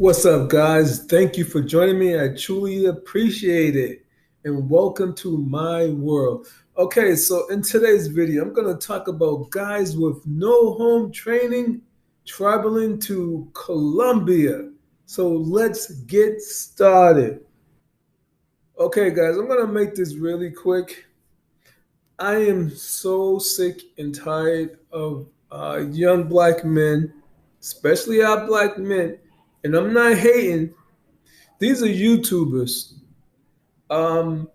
What's up, guys? Thank you for joining me. I truly appreciate it. And welcome to my world. Okay, so in today's video, I'm going to talk about guys with no home training traveling to Colombia. So let's get started. Okay, guys, I'm going to make this really quick. I am so sick and tired of young black men, especially our black men, and I'm not hating. These are YouTubers. At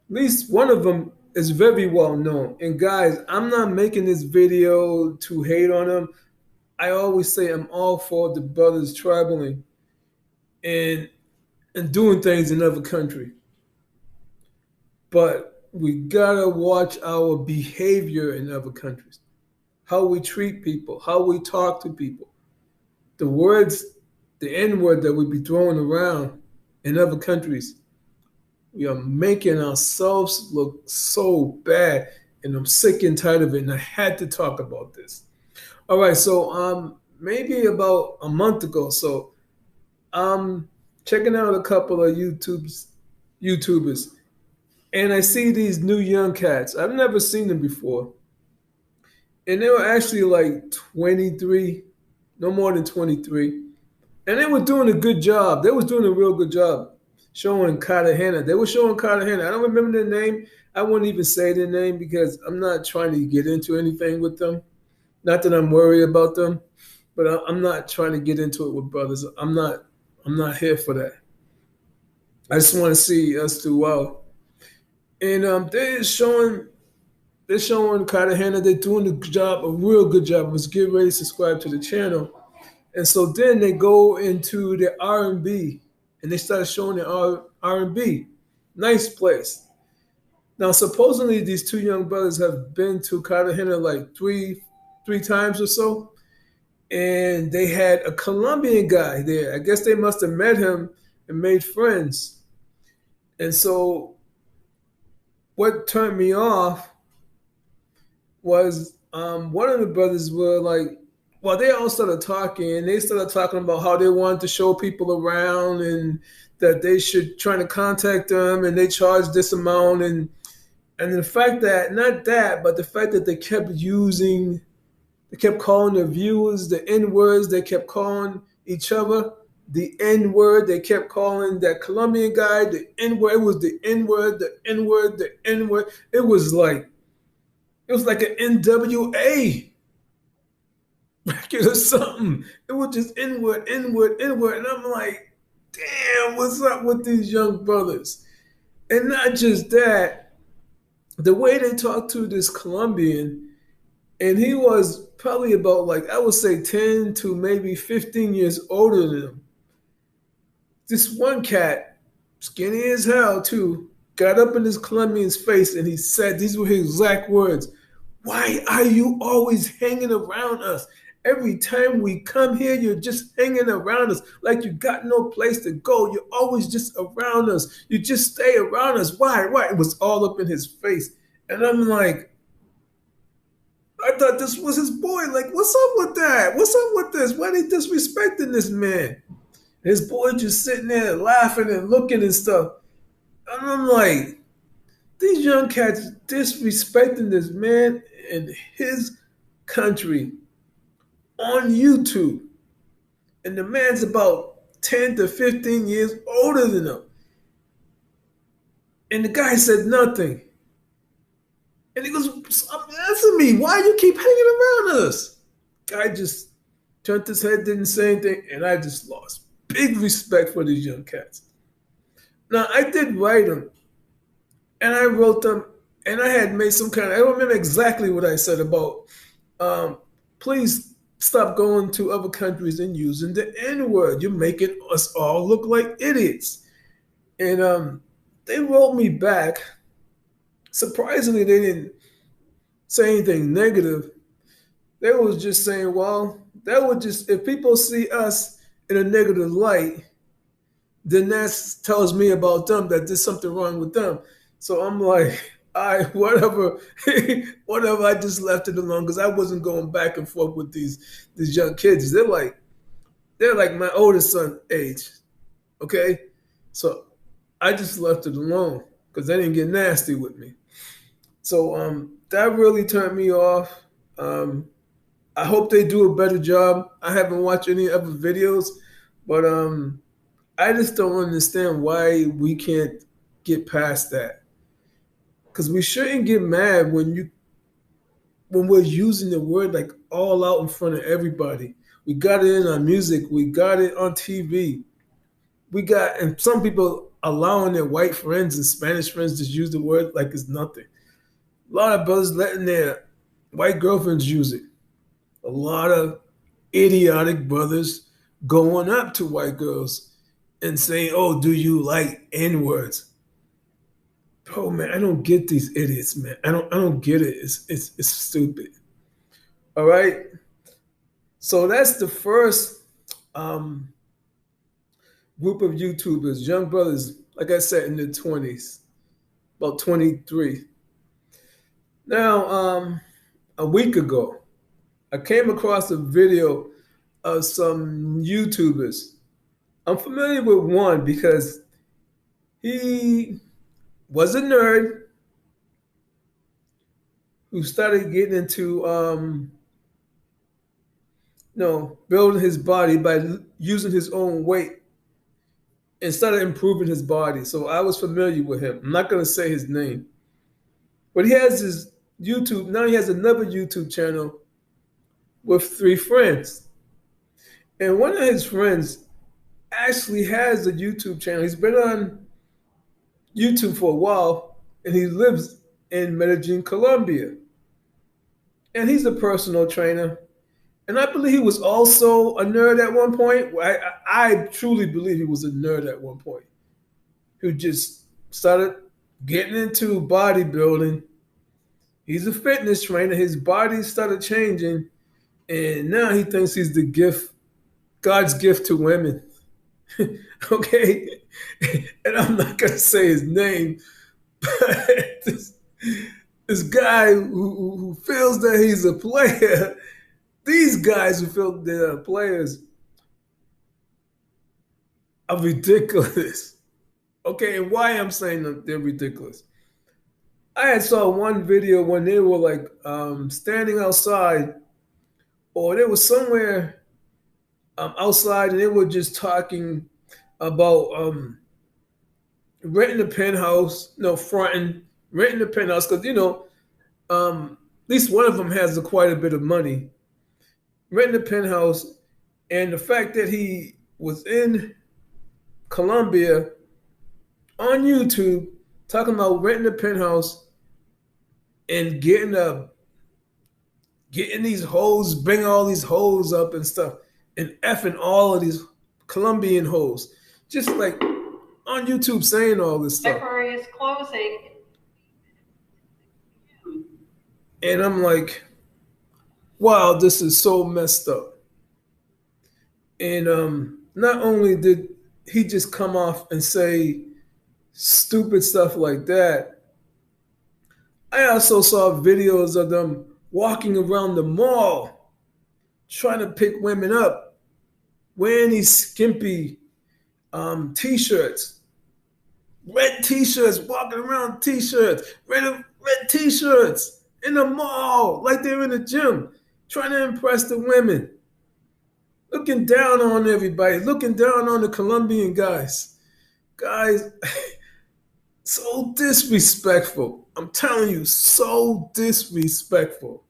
least one of them is very well known. And guys, I'm not making this video to hate on them. I always say I'm all for the brothers traveling and doing things in other country. But we gotta watch our behavior in other countries, how we treat people, how we talk to people. The words, the N word that we be throwing around in other countries. We are making ourselves look so bad, and I'm sick and tired of it. And I had to talk about this. All right, so maybe about a month ago, so I'm checking out a couple of YouTubers, and I see these new young cats. I've never seen them before, and they were actually like 23, no more than 23, and they were doing a good job. They was doing a real good job showing Cartagena. They were showing Cartagena. I don't remember their name. I wouldn't even say their name because I'm not trying to get into anything with them. Not that I'm worried about them, but I'm not trying to get into it with brothers. I'm not here for that. I just want to see us do well. And they're showing Cartagena. They're doing a good job, a real good job. Let's get ready to subscribe to the channel. And so then they go into the R&B, and they started showing the R&B. Nice place. Now, supposedly these two young brothers have been to Cartagena like three times or so, and they had a Colombian guy there. I guess they must have met him and made friends. And so what turned me off was one of the brothers were like, well, they all started talking, and they started talking about how they wanted to show people around and that they should try to contact them, and they charge this amount, and the fact that not that, but the fact that they kept calling their viewers the N words, they kept calling each other the N word, they kept calling that Colombian guy the N word. It was the N word, the N word, the N word. It was like an NWA record or something. It was just N-word, N-word, N-word. And I'm like, damn, what's up with these young brothers? And not just that, the way they talked to this Colombian, and he was probably about like, I would say 10 to maybe 15 years older than them. This one cat, skinny as hell too, got up in this Colombian's face and he said, these were his exact words, "Why are you always hanging around us? Every time we come here, you're just hanging around us like you got no place to go. You're always just around us. You just stay around us. Why? Why?" It was all up in his face. And I'm like, I thought this was his boy. Like, what's up with that? What's up with this? Why are they disrespecting this man? His boy just sitting there laughing and looking and stuff. And I'm like, these young cats disrespecting this man in his country on YouTube. And the man's about 10 to 15 years older than them. And the guy said nothing. And he goes, answer me, why you keep hanging around us? Guy just turned his head, didn't say anything, and I just lost big respect for these young cats. Now, I did write them, and I wrote them, and I had made some kind of, I don't remember exactly what I said about, please stop going to other countries and using the N-word. You're making us all look like idiots. And they wrote me back. Surprisingly, they didn't say anything negative. They was just saying, well, that would just, if people see us in a negative light, then that tells me about them, that there's something wrong with them. So I'm like, all right, whatever, whatever. I just left it alone because I wasn't going back and forth with these young kids. They're like They're like my oldest son age. Okay, so I just left it alone because they didn't get nasty with me. So that really turned me off. Um, I hope they do a better job. I haven't watched any other videos, but I just don't understand why we can't get past that. Because we shouldn't get mad when we're using the word like all out in front of everybody. We got it in our music. We got it on TV. We got, and some people allowing their white friends and Spanish friends to use the word like it's nothing. A lot of brothers letting their white girlfriends use it. A lot of idiotic brothers going up to white girls and saying, "Oh, do you like N words?" Bro, man, I don't get these idiots, man. I don't get it. It's stupid. All right. So that's the first um, group of YouTubers, young brothers, like I said, in their 20s, about 23. Now, a week ago, I came across a video of some YouTubers. I'm familiar with one because he was a nerd who started getting into building his body by using his own weight and started improving his body. So I was familiar with him. I'm not going to say his name, but he has his YouTube. Now he has another YouTube channel with three friends. And one of his friends actually has a YouTube channel. He's been on YouTube for a while and he lives in Medellin, Colombia. And he's a personal trainer. And I believe he was also a nerd at one point. I truly believe he was a nerd at one point who just started getting into bodybuilding. He's a fitness trainer. His body started changing. And now he thinks he's the gift, God's gift to women. Okay? And I'm not going to say his name, but this guy who feels that he's a player, these guys who feel they're players are ridiculous. Okay, and why I'm saying that they're ridiculous. I had saw one video when they were like standing outside, or they were somewhere outside, and they were just talking about renting a penthouse, no fronting, renting a penthouse because at least one of them has quite a bit of money, renting a penthouse, and the fact that he was in Colombia on YouTube talking about renting a penthouse and getting these hoes, bringing all these hoes up and stuff, and effing all of these Colombian hoes, just like on YouTube saying all this stuff. Library is closing. And I'm like, wow, this is so messed up. And not only did he just come off and say stupid stuff like that, I also saw videos of them walking around the mall trying to pick women up, wearing these skimpy t-shirts, red t-shirts, walking around t-shirts, red t-shirts in the mall like they're in the gym, trying to impress the women, looking down on everybody, looking down on the Colombian guys. Guys, so disrespectful. I'm telling you, so disrespectful.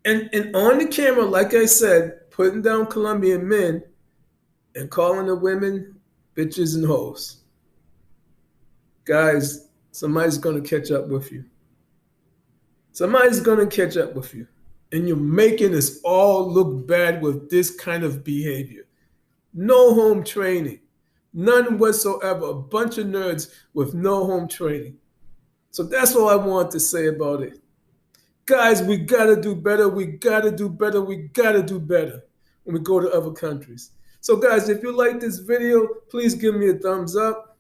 And on the camera, like I said, putting down Colombian men and calling the women bitches and hoes. Guys, somebody's going to catch up with you. Somebody's going to catch up with you. And you're making us all look bad with this kind of behavior. No home training. None whatsoever. A bunch of nerds with no home training. So that's all I want to say about it. Guys, we got to do better. We got to do better. We got to do better when we go to other countries. So guys, if you like this video, please give me a thumbs up.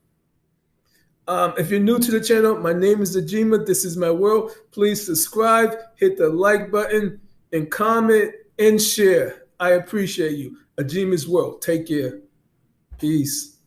If you're new to the channel, my name is Agymah. This is my world. Please subscribe, hit the like button, and comment and share. I appreciate you. Agymah's World. Take care. Peace.